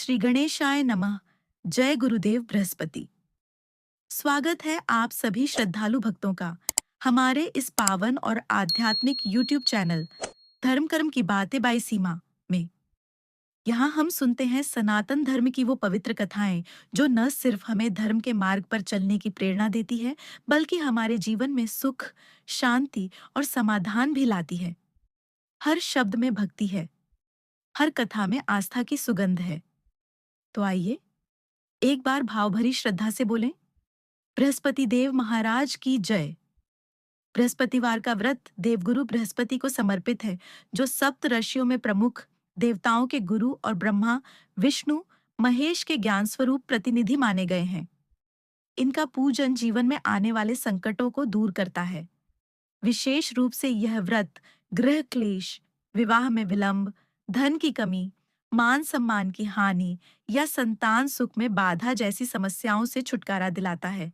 श्री गणेशाय नमः। जय गुरुदेव बृहस्पति। स्वागत है आप सभी श्रद्धालु भक्तों का हमारे इस पावन और आध्यात्मिक YouTube चैनल धर्म कर्म की बातें बाई सीमा में। यहाँ हम सुनते हैं सनातन धर्म की वो पवित्र कथाएं जो न सिर्फ हमें धर्म के मार्ग पर चलने की प्रेरणा देती है, बल्कि हमारे जीवन में सुख, शांति और समाधान भी लाती है। हर शब्द में भक्ति है, हर कथा में आस्था की सुगंध है। तो आइए एक बार भावभरी श्रद्धा से बोलें, बृहस्पति देव महाराज की जय। बृहस्पतिवार का व्रत देवगुरु बृहस्पति को समर्पित है, जो सप्त ऋषियों में प्रमुख, देवताओं के गुरु और ब्रह्मा, विष्णु, महेश के ज्ञान स्वरूप प्रतिनिधि माने गए हैं। इनका पूजन जीवन में आने वाले संकटों को दूर करता है। विशेष रूप से यह व्रत गृह क्लेश, विवाह में विलंब, धन की कमी, मान सम्मान की हानि या संतान सुख में बाधा जैसी समस्याओं से छुटकारा दिलाता है।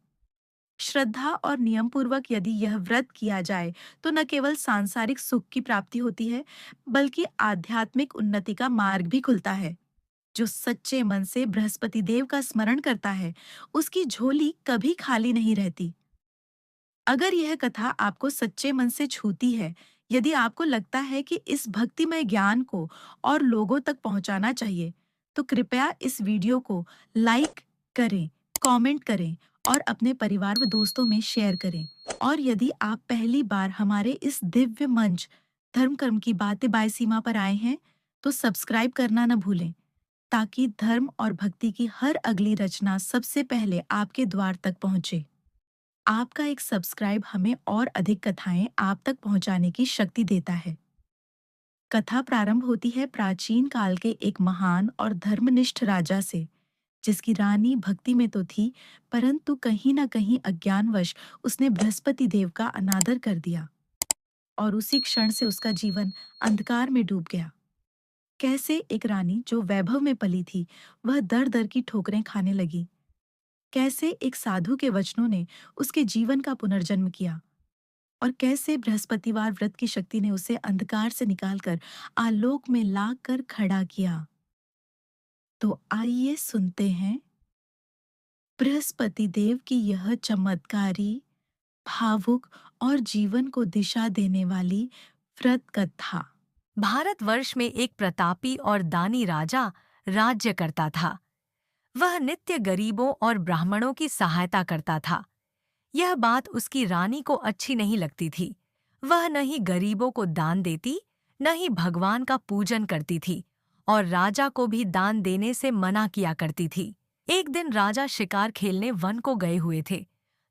श्रद्धा और नियम पूर्वक यदि यह व्रत किया जाए तो न केवल सांसारिक सुख की प्राप्ति होती है, बल्कि आध्यात्मिक उन्नति का मार्ग भी खुलता है। जो सच्चे मन से बृहस्पति देव का स्मरण करता है, उसकी झोली कभी खाली नहीं रहती। अगर यह कथा आपको सच्चे मन से छूती है, यदि आपको लगता है कि इस भक्तिमय ज्ञान को और लोगों तक पहुंचाना चाहिए, तो कृपया इस वीडियो को लाइक करें, कमेंट करें और अपने परिवार व दोस्तों में शेयर करें। और यदि आप पहली बार हमारे इस दिव्य मंच धर्म कर्म की बातें बाय सीमा पर आए हैं, तो सब्सक्राइब करना न भूलें, ताकि धर्म और भक्ति की हर अगली रचना सबसे पहले आपके द्वार तक पहुंचे। आपका एक सब्सक्राइब हमें और अधिक कथाएं आप तक पहुंचाने की शक्ति देता है। कथा प्रारंभ होती है प्राचीन काल के एक महान और धर्मनिष्ठ राजा से, जिसकी रानी भक्ति में तो थी, परंतु कहीं न कहीं अज्ञानवश उसने बृहस्पति देव का अनादर कर दिया और उसी क्षण से उसका जीवन अंधकार में डूब गया। कैसे एक रानी जो वैभव में पली थी, वह दर दर की ठोकरें खाने लगी। कैसे एक साधु के वचनों ने उसके जीवन का पुनर्जन्म किया और कैसे बृहस्पतिवार व्रत की शक्ति ने उसे अंधकार से निकालकर आलोक में लाकर खड़ा किया। तो आइए सुनते हैं बृहस्पति देव की यह चमत्कारी, भावुक और जीवन को दिशा देने वाली व्रत कथा। भारतवर्ष में एक प्रतापी और दानी राजा राज्य करता था। वह नित्य गरीबों और ब्राह्मणों की सहायता करता था। यह बात उसकी रानी को अच्छी नहीं लगती थी। वह न ही गरीबों को दान देती, न ही भगवान का पूजन करती थी और राजा को भी दान देने से मना किया करती थी। एक दिन राजा शिकार खेलने वन को गए हुए थे,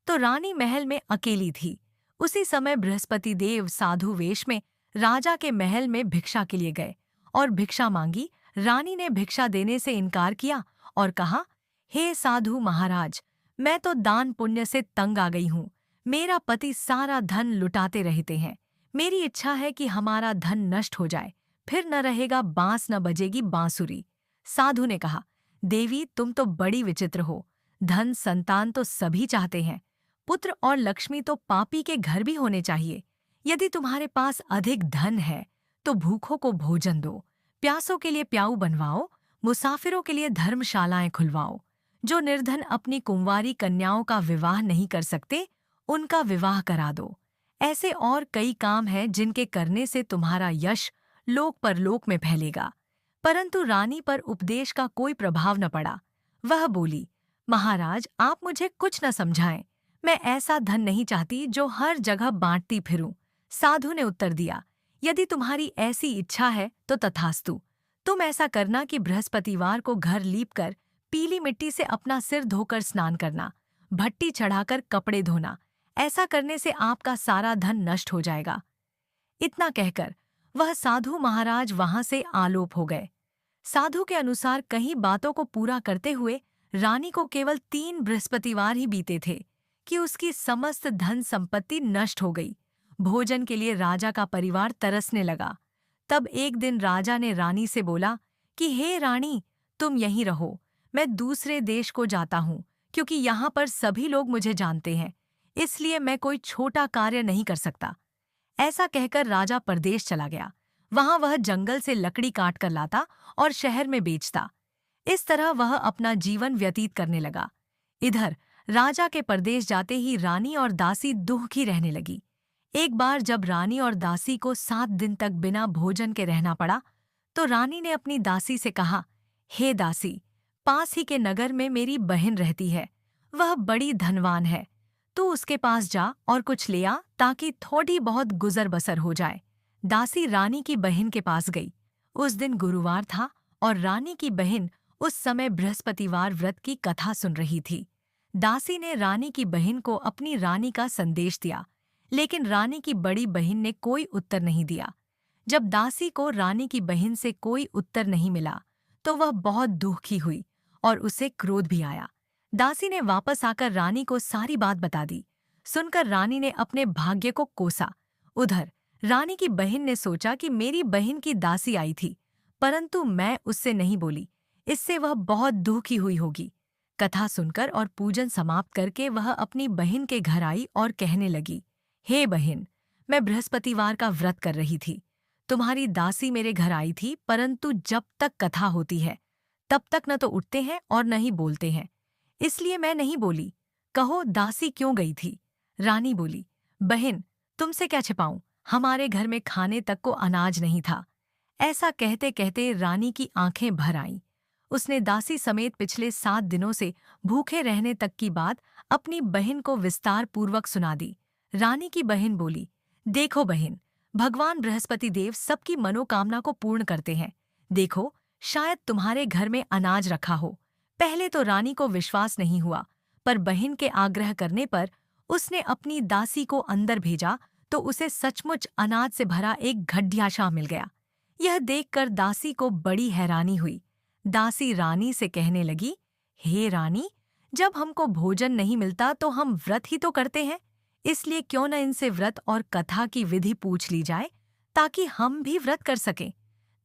तो रानी महल में अकेली थी। उसी समय बृहस्पति देव साधु वेश में राजा के महल में भिक्षा के लिए गए और भिक्षा मांगी। रानी ने भिक्षा देने से इनकार किया और कहा, हे साधु महाराज, मैं तो दान पुण्य से तंग आ गई हूँ। मेरा पति सारा धन लुटाते रहते हैं। मेरी इच्छा है कि हमारा धन नष्ट हो जाए, फिर न रहेगा बांस न बजेगी बांसुरी। साधु ने कहा, देवी तुम तो बड़ी विचित्र हो। धन संतान तो सभी चाहते हैं, पुत्र और लक्ष्मी तो पापी के घर भी होने चाहिए। यदि तुम्हारे पास अधिक धन है तो भूखों को भोजन दो, प्यासों के लिए प्याऊ बनवाओ, मुसाफिरों के लिए धर्मशालाएं खुलवाओ। जो निर्धन अपनी कुंवारी कन्याओं का विवाह नहीं कर सकते, उनका विवाह करा दो। ऐसे और कई काम हैं जिनके करने से तुम्हारा यश लोक परलोक में फैलेगा। परंतु रानी पर उपदेश का कोई प्रभाव न पड़ा। वह बोली, महाराज आप मुझे कुछ न समझाएं। मैं ऐसा धन नहीं चाहती जो हर जगह बांटती फिरूं। साधु ने उत्तर दिया, यदि तुम्हारी ऐसी इच्छा है तो तथास्तु। तुम ऐसा करना कि बृहस्पतिवार को घर लीपकर पीली मिट्टी से अपना सिर धोकर स्नान करना, भट्टी चढ़ाकर कपड़े धोना। ऐसा करने से आपका सारा धन नष्ट हो जाएगा। इतना कहकर वह साधु महाराज वहां से आलोप हो गए। साधु के अनुसार कई बातों को पूरा करते हुए रानी को केवल 3 बृहस्पतिवार ही बीते थे कि उसकी समस्त धन संपत्ति नष्ट हो गई। भोजन के लिए राजा का परिवार तरसने लगा। तब एक दिन राजा ने रानी से बोला कि हे रानी, तुम यहीं रहो, मैं दूसरे देश को जाता हूँ, क्योंकि यहाँ पर सभी लोग मुझे जानते हैं, इसलिए मैं कोई छोटा कार्य नहीं कर सकता। ऐसा कहकर राजा परदेश चला गया। वहां वह जंगल से लकड़ी काट कर लाता और शहर में बेचता। इस तरह वह अपना जीवन व्यतीत करने लगा। इधर राजा के परदेश जाते ही रानी और दासी दुखी रहने लगी। एक बार जब रानी और दासी को 7 दिन तक बिना भोजन के रहना पड़ा, तो रानी ने अपनी दासी से कहा, हे दासी, पास ही के नगर में मेरी बहन रहती है। वह बड़ी धनवान है। तू उसके पास जा और कुछ ले आ ताकि थोड़ी बहुत गुजर बसर हो जाए। दासी रानी की बहन के पास गई। उस दिन गुरुवार था और रानी की बहन उस समय बृहस्पतिवार व्रत की कथा सुन रही थी। दासी ने रानी की बहन को अपनी रानी का संदेश दिया, लेकिन रानी की बड़ी बहन ने कोई उत्तर नहीं दिया। जब दासी को रानी की बहन से कोई उत्तर नहीं मिला, तो वह बहुत दुखी हुई और उसे क्रोध भी आया। दासी ने वापस आकर रानी को सारी बात बता दी। सुनकर रानी ने अपने भाग्य को कोसा। उधर रानी की बहन ने सोचा कि मेरी बहन की दासी आई थी, परंतु मैं उससे नहीं बोली, इससे वह बहुत दुखी हुई होगी। कथा सुनकर और पूजन समाप्त करके वह अपनी बहन के घर आई और कहने लगी, हे बहन, मैं बृहस्पतिवार का व्रत कर रही थी। तुम्हारी दासी मेरे घर आई थी, परंतु जब तक कथा होती है तब तक न तो उठते हैं और न ही बोलते हैं, इसलिए मैं नहीं बोली। कहो दासी क्यों गई थी? रानी बोली, बहन, तुमसे क्या छिपाऊं, हमारे घर में खाने तक को अनाज नहीं था। ऐसा कहते कहते रानी की आंखें भर आईं। उसने दासी समेत पिछले 7 दिनों से भूखे रहने तक की बात अपनी बहन को विस्तार पूर्वक सुना दी। रानी की बहन बोली, देखो बहन, भगवान बृहस्पति देव सबकी मनोकामना को पूर्ण करते हैं। देखो, शायद तुम्हारे घर में अनाज रखा हो। पहले तो रानी को विश्वास नहीं हुआ, पर बहन के आग्रह करने पर उसने अपनी दासी को अंदर भेजा तो उसे सचमुच अनाज से भरा एक घड़ियाशा मिल गया। यह देखकर दासी को बड़ी हैरानी हुई। दासी रानी से कहने लगी, हे रानी, जब हमको भोजन नहीं मिलता तो हम व्रत ही तो करते हैं, इसलिए क्यों न इनसे व्रत और कथा की विधि पूछ ली जाए ताकि हम भी व्रत कर सकें।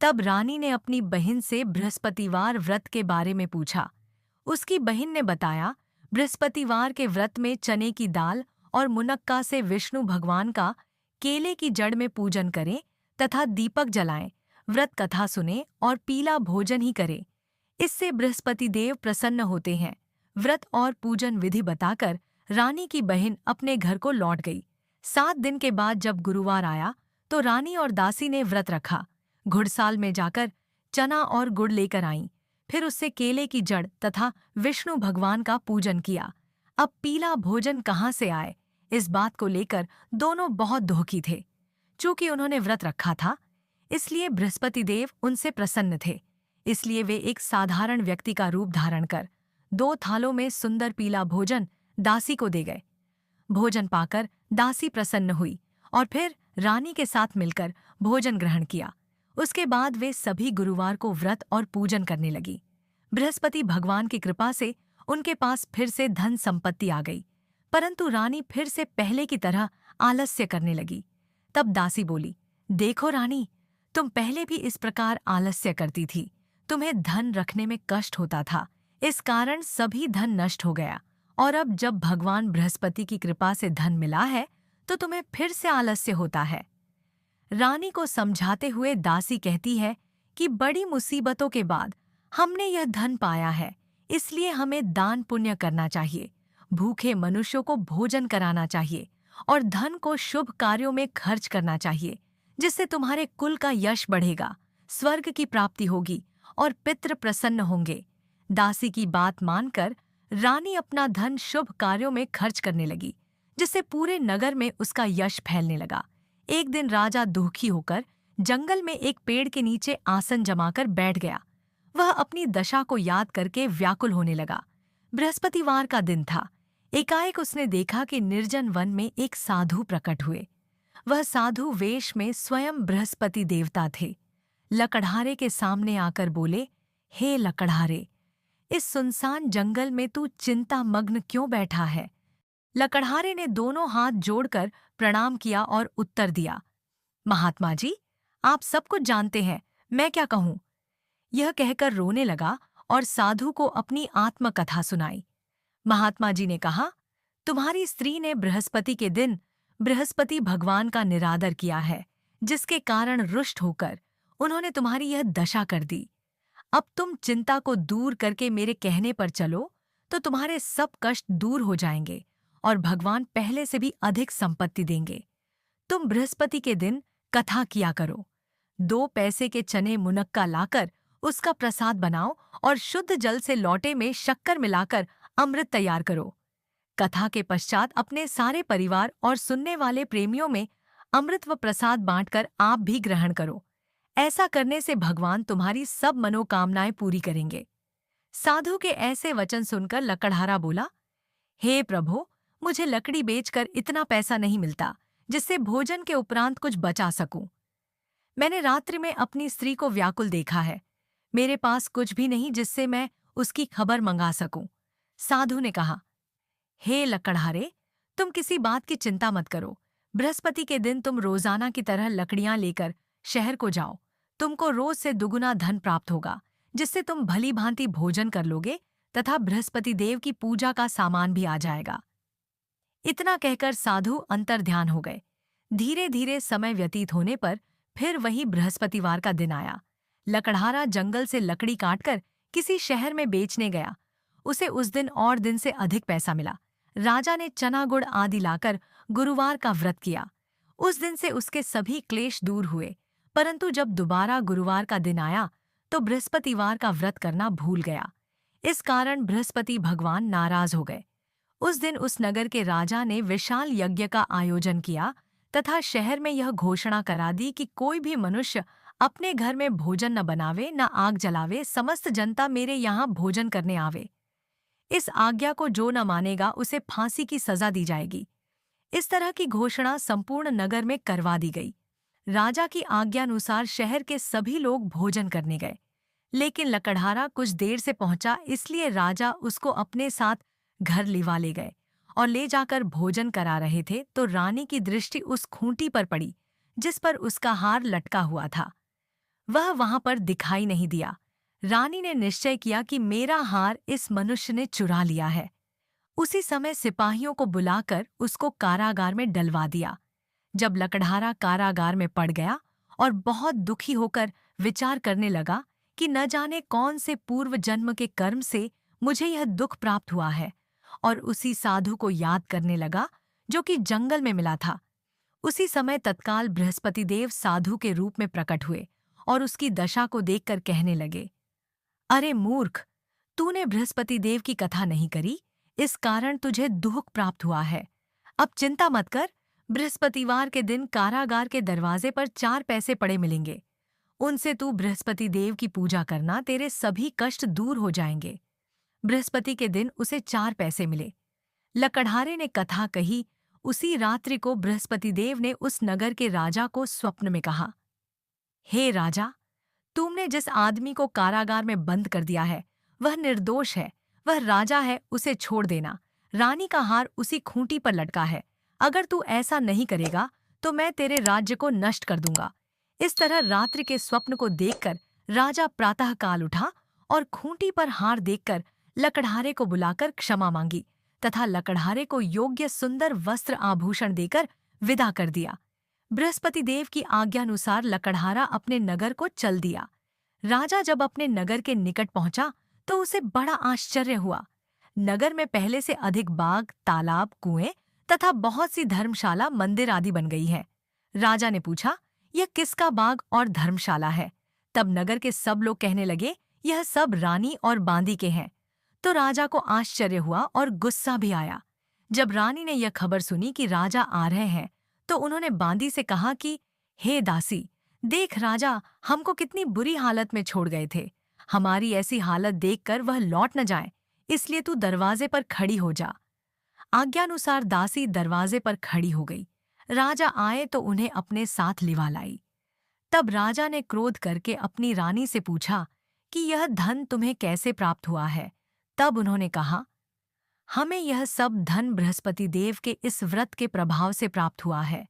तब रानी ने अपनी बहन से बृहस्पतिवार व्रत के बारे में पूछा। उसकी बहन ने बताया, बृहस्पतिवार के व्रत में चने की दाल और मुनक्का से विष्णु भगवान का केले की जड़ में पूजन करें तथा दीपक जलाएं, व्रत कथा सुने और पीला भोजन ही करें। इससे बृहस्पति देव प्रसन्न होते हैं। व्रत और पूजन विधि बताकर रानी की बहन अपने घर को लौट गई। 7 दिन के बाद जब गुरुवार आया तो रानी और दासी ने व्रत रखा। घुड़साल में जाकर चना और गुड़ लेकर आईं, फिर उससे केले की जड़ तथा विष्णु भगवान का पूजन किया। अब पीला भोजन कहाँ से आए, इस बात को लेकर दोनों बहुत दुखी थे। चूंकि उन्होंने व्रत रखा था, इसलिए बृहस्पति देव उनसे प्रसन्न थे। इसलिए वे एक साधारण व्यक्ति का रूप धारण कर 2 थालों में सुंदर पीला भोजन दासी को दे गए। भोजन पाकर दासी प्रसन्न हुई और फिर रानी के साथ मिलकर भोजन ग्रहण किया। उसके बाद वे सभी गुरुवार को व्रत और पूजन करने लगी। बृहस्पति भगवान की कृपा से उनके पास फिर से धन संपत्ति आ गई, परंतु रानी फिर से पहले की तरह आलस्य करने लगी। तब दासी बोली, देखो रानी, तुम पहले भी इस प्रकार आलस्य करती थी। तुम्हें धन रखने में कष्ट होता था, इस कारण सभी धन नष्ट हो गया, और अब जब भगवान बृहस्पति की कृपा से धन मिला है तो तुम्हें फिर से आलस्य होता है। रानी को समझाते हुए दासी कहती है कि बड़ी मुसीबतों के बाद हमने यह धन पाया है, इसलिए हमें दान पुण्य करना चाहिए, भूखे मनुष्यों को भोजन कराना चाहिए और धन को शुभ कार्यों में खर्च करना चाहिए, जिससे तुम्हारे कुल का यश बढ़ेगा, स्वर्ग की प्राप्ति होगी और पितृ प्रसन्न होंगे। दासी की बात मानकर रानी अपना धन शुभ कार्यों में खर्च करने लगी, जिससे पूरे नगर में उसका यश फैलने लगा। एक दिन राजा दुखी होकर जंगल में एक पेड़ के नीचे आसन जमाकर बैठ गया। वह अपनी दशा को याद करके व्याकुल होने लगा। बृहस्पतिवार का दिन था। एकाएक उसने देखा कि निर्जन वन में एक साधु प्रकट हुए। वह साधु वेश में स्वयं बृहस्पति देवता थे। लकड़हारे के सामने आकर बोले, हे लकड़हारे, इस सुनसान जंगल में तू चिंता मग्न क्यों बैठा है? लकड़हारे ने दोनों हाथ जोड़कर प्रणाम किया और उत्तर दिया, महात्मा जी, आप सब कुछ जानते हैं, मैं क्या कहूँ? यह कहकर रोने लगा और साधु को अपनी आत्मकथा सुनाई। महात्मा जी ने कहा, तुम्हारी स्त्री ने बृहस्पति के दिन बृहस्पति भगवान का निरादर किया है, जिसके कारण रुष्ट होकर उन्होंने तुम्हारी यह दशा कर दी। अब तुम चिंता को दूर करके मेरे कहने पर चलो तो तुम्हारे सब कष्ट दूर हो जाएंगे और भगवान पहले से भी अधिक संपत्ति देंगे। तुम बृहस्पति के दिन कथा किया करो। 2 पैसे के चने मुनक्का लाकर उसका प्रसाद बनाओ और शुद्ध जल से लोटे में शक्कर मिलाकर अमृत तैयार करो। कथा के पश्चात अपने सारे परिवार और सुनने वाले प्रेमियों में अमृत व प्रसाद बांटकर आप भी ग्रहण करो। ऐसा करने से भगवान तुम्हारी सब मनोकामनाएं पूरी करेंगे। साधु के ऐसे वचन सुनकर लकड़हारा बोला, हे प्रभु, मुझे लकड़ी बेचकर इतना पैसा नहीं मिलता जिससे भोजन के उपरांत कुछ बचा सकूं। मैंने रात्रि में अपनी स्त्री को व्याकुल देखा है। मेरे पास कुछ भी नहीं जिससे मैं उसकी खबर मंगा सकूं। साधु ने कहा, हे लकड़हारे, तुम किसी बात की चिंता मत करो। बृहस्पति के दिन तुम रोजाना की तरह लकड़ियां लेकर शहर को जाओ। तुमको रोज से दुगुना धन प्राप्त होगा, जिससे तुम भली भांति भोजन कर लोगे तथा बृहस्पति देव की पूजा का सामान भी आ जाएगा। इतना कहकर साधु अंतर्ध्यान हो गए। धीरे धीरे समय व्यतीत होने पर फिर वही बृहस्पतिवार का दिन आया। लकड़हारा जंगल से लकड़ी काटकर किसी शहर में बेचने गया। उसे उस दिन और दिन से अधिक पैसा मिला। राजा ने चना गुड़ आदि लाकर गुरुवार का व्रत किया। उस दिन से उसके सभी क्लेश दूर हुए। परंतु जब दोबारा गुरुवार का दिन आया तो बृहस्पतिवार का व्रत करना भूल गया। इस कारण बृहस्पति भगवान नाराज हो गए। उस दिन उस नगर के राजा ने विशाल यज्ञ का आयोजन किया तथा शहर में यह घोषणा करा दी कि कोई भी मनुष्य अपने घर में भोजन न बनावे न आग जलावे, समस्त जनता मेरे यहाँ भोजन करने आवे। इस आज्ञा को जो न मानेगा उसे फांसी की सजा दी जाएगी। इस तरह की घोषणा संपूर्ण नगर में करवा दी गई। राजा की आज्ञानुसार शहर के सभी लोग भोजन करने गए, लेकिन लकड़हारा कुछ देर से पहुंचा, इसलिए राजा उसको अपने साथ घर लिवा ले गए और ले जाकर भोजन करा रहे थे तो रानी की दृष्टि उस खूंटी पर पड़ी जिस पर उसका हार लटका हुआ था। वह वहां पर दिखाई नहीं दिया। रानी ने निश्चय किया कि मेरा हार इस मनुष्य ने चुरा लिया है। उसी समय सिपाहियों को बुलाकर उसको कारागार में डलवा दिया। जब लकड़हारा कारागार में पड़ गया और बहुत दुखी होकर विचार करने लगा कि न जाने कौन से पूर्व जन्म के कर्म से मुझे यह दुख प्राप्त हुआ है, और उसी साधु को याद करने लगा जो कि जंगल में मिला था। उसी समय तत्काल बृहस्पति देव साधु के रूप में प्रकट हुए और उसकी दशा को देखकर कहने लगे, अरे मूर्ख, तूने बृहस्पति देव की कथा नहीं करी, इस कारण तुझे दुख प्राप्त हुआ है। अब चिंता मत कर, बृहस्पतिवार के दिन कारागार के दरवाजे पर 4 पैसे पड़े मिलेंगे। उनसे तू बृहस्पति देव की पूजा करना, तेरे सभी कष्ट दूर हो जाएंगे। बृहस्पति के दिन उसे 4 पैसे मिले। लकड़हारे ने कथा कही। उसी रात्रि को बृहस्पति देव ने उस नगर के राजा को स्वप्न में कहा, हे राजा, तुमने जिस आदमी को कारागार में बंद कर दिया है वह निर्दोष है, वह राजा है, उसे छोड़ देना। रानी का हार उसी खूंटी पर लटका है। अगर तू ऐसा नहीं करेगा तो मैं तेरे राज्य को नष्ट कर दूंगा। इस तरह रात्रि के स्वप्न को देखकर राजा प्रातःकाल उठा और खूंटी पर हार देखकर लकड़हारे को बुलाकर क्षमा मांगी तथा लकड़हारे को योग्य सुंदर वस्त्र आभूषण देकर विदा कर दिया। बृहस्पति देव की आज्ञानुसार लकड़हारा अपने नगर को चल दिया। राजा जब अपने नगर के निकट पहुंचा तो उसे बड़ा आश्चर्य हुआ। नगर में पहले से अधिक बाग, तालाब, कुएं तथा बहुत सी धर्मशाला, मंदिर आदि बन गई है। राजा ने पूछा, यह किसका बाग और धर्मशाला है? तब नगर के सब लोग कहने लगे, यह सब रानी और बांदी के हैं। तो राजा को आश्चर्य हुआ और गुस्सा भी आया। जब रानी ने यह खबर सुनी कि राजा आ रहे हैं तो उन्होंने बांदी से कहा कि हे दासी, देख राजा हमको कितनी बुरी हालत में छोड़ गए थे। हमारी ऐसी हालत देखकर वह लौट न जाए, इसलिए तू दरवाजे पर खड़ी हो जा। आज्ञानुसार दासी दरवाजे पर खड़ी हो गई। राजा आए तो उन्हें अपने साथ लिवा लाई। तब राजा ने क्रोध करके अपनी रानी से पूछा कि यह धन तुम्हें कैसे प्राप्त हुआ है? तब उन्होंने कहा, हमें यह सब धन बृहस्पति देव के इस व्रत के प्रभाव से प्राप्त हुआ है।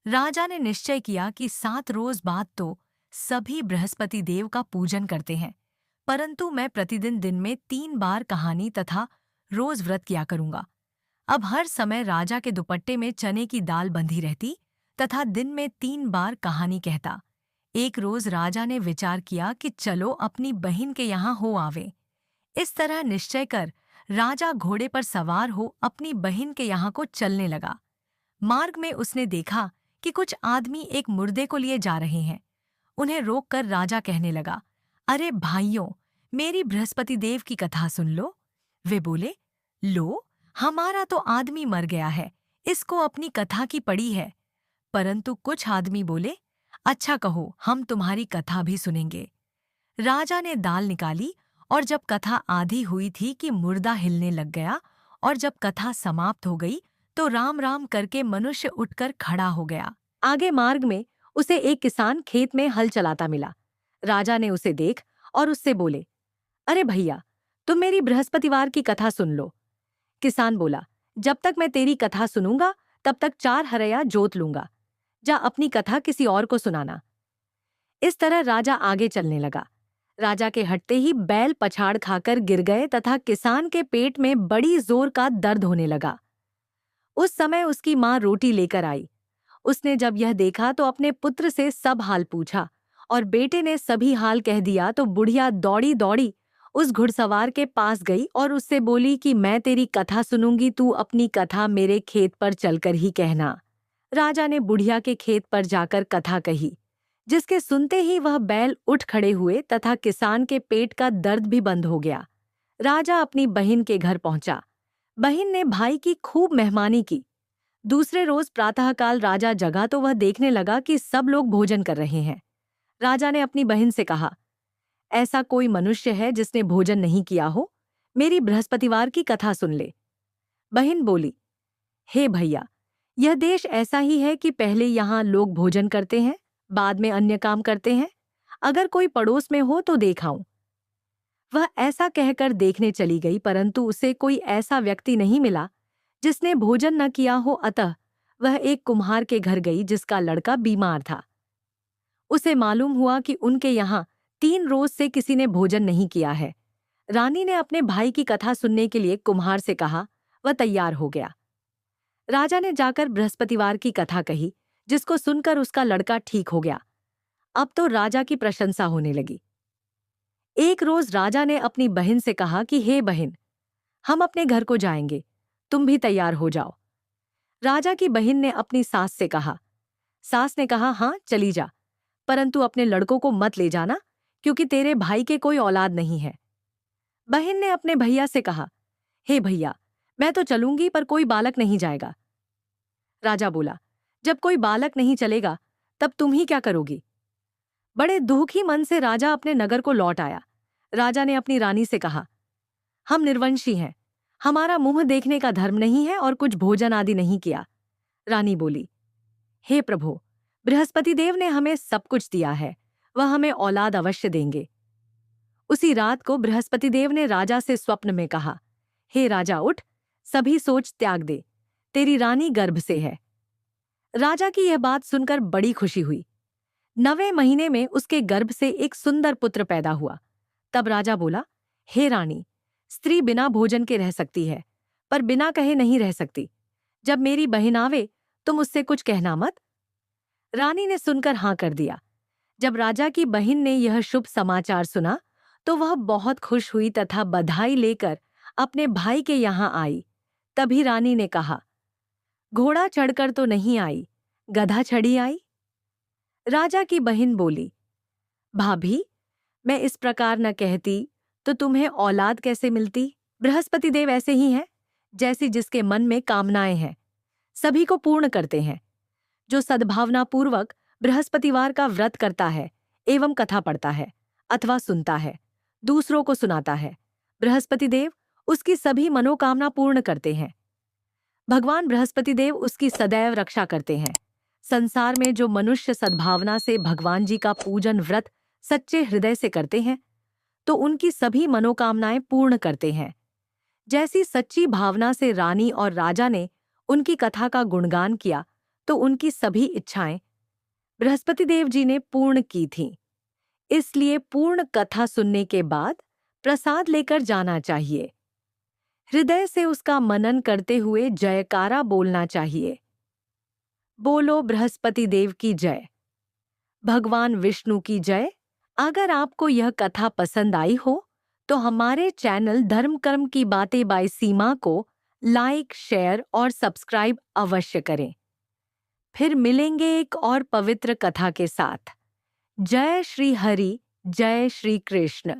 राजा ने निश्चय किया कि 7 रोज बाद तो सभी बृहस्पति देव का पूजन करते हैं, परंतु मैं प्रतिदिन दिन में 3 बार कहानी तथा रोज व्रत किया करूंगा। अब हर समय राजा के दुपट्टे में चने की दाल बंधी रहती तथा दिन में 3 बार कहानी कहता। एक रोज राजा ने विचार किया कि चलो अपनी बहन के यहाँ हो आवे। इस तरह निश्चय कर राजा घोड़े पर सवार हो अपनी बहन के यहाँ को चलने लगा। मार्ग में उसने देखा कि कुछ आदमी एक मुर्दे को लिए जा रहे हैं। उन्हें रोककर राजा कहने लगा, अरे भाइयों, मेरी बृहस्पति देव की कथा सुन लो। वे बोले, लो, हमारा तो आदमी मर गया है, इसको अपनी कथा की पड़ी है। परंतु कुछ आदमी बोले, अच्छा कहो, हम तुम्हारी कथा भी सुनेंगे। राजा ने दाल निकाली और जब कथा आधी हुई थी कि मुर्दा हिलने लग गया, और जब कथा समाप्त हो गई तो राम राम करके मनुष्य उठकर खड़ा हो गया। आगे मार्ग में उसे एक किसान खेत में हल चलाता मिला। राजा ने उसे देख और उससे बोले, अरे भैया, तुम मेरी बृहस्पतिवार की कथा सुन लो। किसान बोला, जब तक मैं तेरी कथा सुनूंगा तब तक 4 हरया जोत लूंगा। जा अपनी कथा किसी और को सुनाना। इस तरह राजा आगे चलने लगा। राजा के हटते ही बैल पछाड़ खाकर गिर गए तथा किसान के पेट में बड़ी जोर का दर्द होने लगा। उस समय उसकी माँ रोटी लेकर आई। उसने जब यह देखा तो अपने पुत्र से सब हाल पूछा, और बेटे ने सभी हाल कह दिया तो बुढ़िया दौड़ी दौड़ी उस घुड़सवार के पास गई और उससे बोली कि मैं तेरी कथा सुनूंगी, तू अपनी कथा मेरे खेत पर चलकर ही कहना। राजा ने बुढ़िया के खेत पर जाकर कथा कही, जिसके सुनते ही वह बैल उठ खड़े हुए तथा किसान के पेट का दर्द भी बंद हो गया। राजा अपनी बहन के घर पहुंचा। बहन ने भाई की खूब मेहमानी की। दूसरे रोज प्रातःकाल राजा जगा तो वह देखने लगा कि सब लोग भोजन कर रहे हैं। राजा ने अपनी बहन से कहा, ऐसा कोई मनुष्य है जिसने भोजन नहीं किया हो? मेरी बृहस्पतिवार की कथा सुन ले। बहन बोली, हे भैया, यह देश ऐसा ही है कि पहले यहाँ लोग भोजन करते हैं, बाद में अन्य काम करते हैं। अगर कोई पड़ोस में हो तो देखाऊं। वह ऐसा कहकर देखने चली गई, परंतु उसे कोई ऐसा व्यक्ति नहीं मिला जिसने भोजन न किया हो। अतः वह एक कुम्हार के घर गई जिसका लड़का बीमार था। उसे मालूम हुआ कि उनके यहाँ 3 रोज से किसी ने भोजन नहीं किया है। रानी ने अपने भाई की कथा सुनने के लिए कुम्हार से कहा। वह तैयार हो गया। राजा ने जाकर बृहस्पतिवार की कथा कही, जिसको सुनकर उसका लड़का ठीक हो गया। अब तो राजा की प्रशंसा होने लगी। एक रोज राजा ने अपनी बहन से कहा कि हे बहन, हम अपने घर को जाएंगे, तुम भी तैयार हो जाओ। राजा की बहन ने अपनी सास से कहा। सास ने कहा, हाँ चली जा, परंतु अपने लड़कों को मत ले जाना, क्योंकि तेरे भाई के कोई औलाद नहीं है। बहन ने अपने भैया से कहा, हे भैया, मैं तो चलूंगी पर कोई बालक नहीं जाएगा। राजा बोला, जब कोई बालक नहीं चलेगा तब तुम ही क्या करोगी? बड़े दुखी मन से राजा अपने नगर को लौट आया। राजा ने अपनी रानी से कहा, हम निर्वंशी हैं, हमारा मुंह देखने का धर्म नहीं है और कुछ भोजन आदि नहीं किया। रानी बोली, हे प्रभु, बृहस्पति देव ने हमें सब कुछ दिया है, वह हमें औलाद अवश्य देंगे। उसी रात को बृहस्पति देव ने राजा से स्वप्न में कहा, हे राजा उठ, सभी सोच त्याग दे, तेरी रानी गर्भ से है। राजा की यह बात सुनकर बड़ी खुशी हुई। 9वें महीने में उसके गर्भ से एक सुंदर पुत्र पैदा हुआ। तब राजा बोला, हे रानी, स्त्री बिना भोजन के रह सकती है, पर बिना कहे नहीं रह सकती। जब मेरी बहन आवे तुम उससे कुछ कहना मत। रानी ने सुनकर हाँ कर दिया। जब राजा की बहन ने यह शुभ समाचार सुना तो वह बहुत खुश हुई तथा बधाई लेकर अपने भाई के यहाँ आई। तभी रानी ने कहा, घोड़ा चढ़कर तो नहीं आई, गधा चढ़ी आई। राजा की बहन बोली, भाभी, मैं इस प्रकार न कहती तो तुम्हें औलाद कैसे मिलती? बृहस्पति देव ऐसे ही हैं, जैसी जिसके मन में कामनाएं हैं, सभी को पूर्ण करते हैं। जो सद्भावना पूर्वक बृहस्पतिवार का व्रत करता है एवं कथा पढ़ता है अथवा सुनता है, दूसरों को सुनाता है, बृहस्पति देव उसकी सभी मनोकामना पूर्ण करते हैं। भगवान बृहस्पति देव उसकी सदैव रक्षा करते हैं। संसार में जो मनुष्य सद्भावना से भगवान जी का पूजन व्रत सच्चे हृदय से करते हैं तो उनकी सभी मनोकामनाएं पूर्ण करते हैं। जैसी सच्ची भावना से रानी और राजा ने उनकी कथा का गुणगान किया तो उनकी सभी इच्छाएं बृहस्पति देव जी ने पूर्ण की थीं। इसलिए पूर्ण कथा सुनने के बाद प्रसाद लेकर जाना चाहिए। हृदय से उसका मनन करते हुए जयकारा बोलना चाहिए। बोलो बृहस्पति देव की जय। भगवान विष्णु की जय। अगर आपको यह कथा पसंद आई हो तो हमारे चैनल धर्म कर्म की बातें बाय सीमा को लाइक, शेयर और सब्सक्राइब अवश्य करें। फिर मिलेंगे एक और पवित्र कथा के साथ। जय श्री हरि, जय श्री कृष्ण।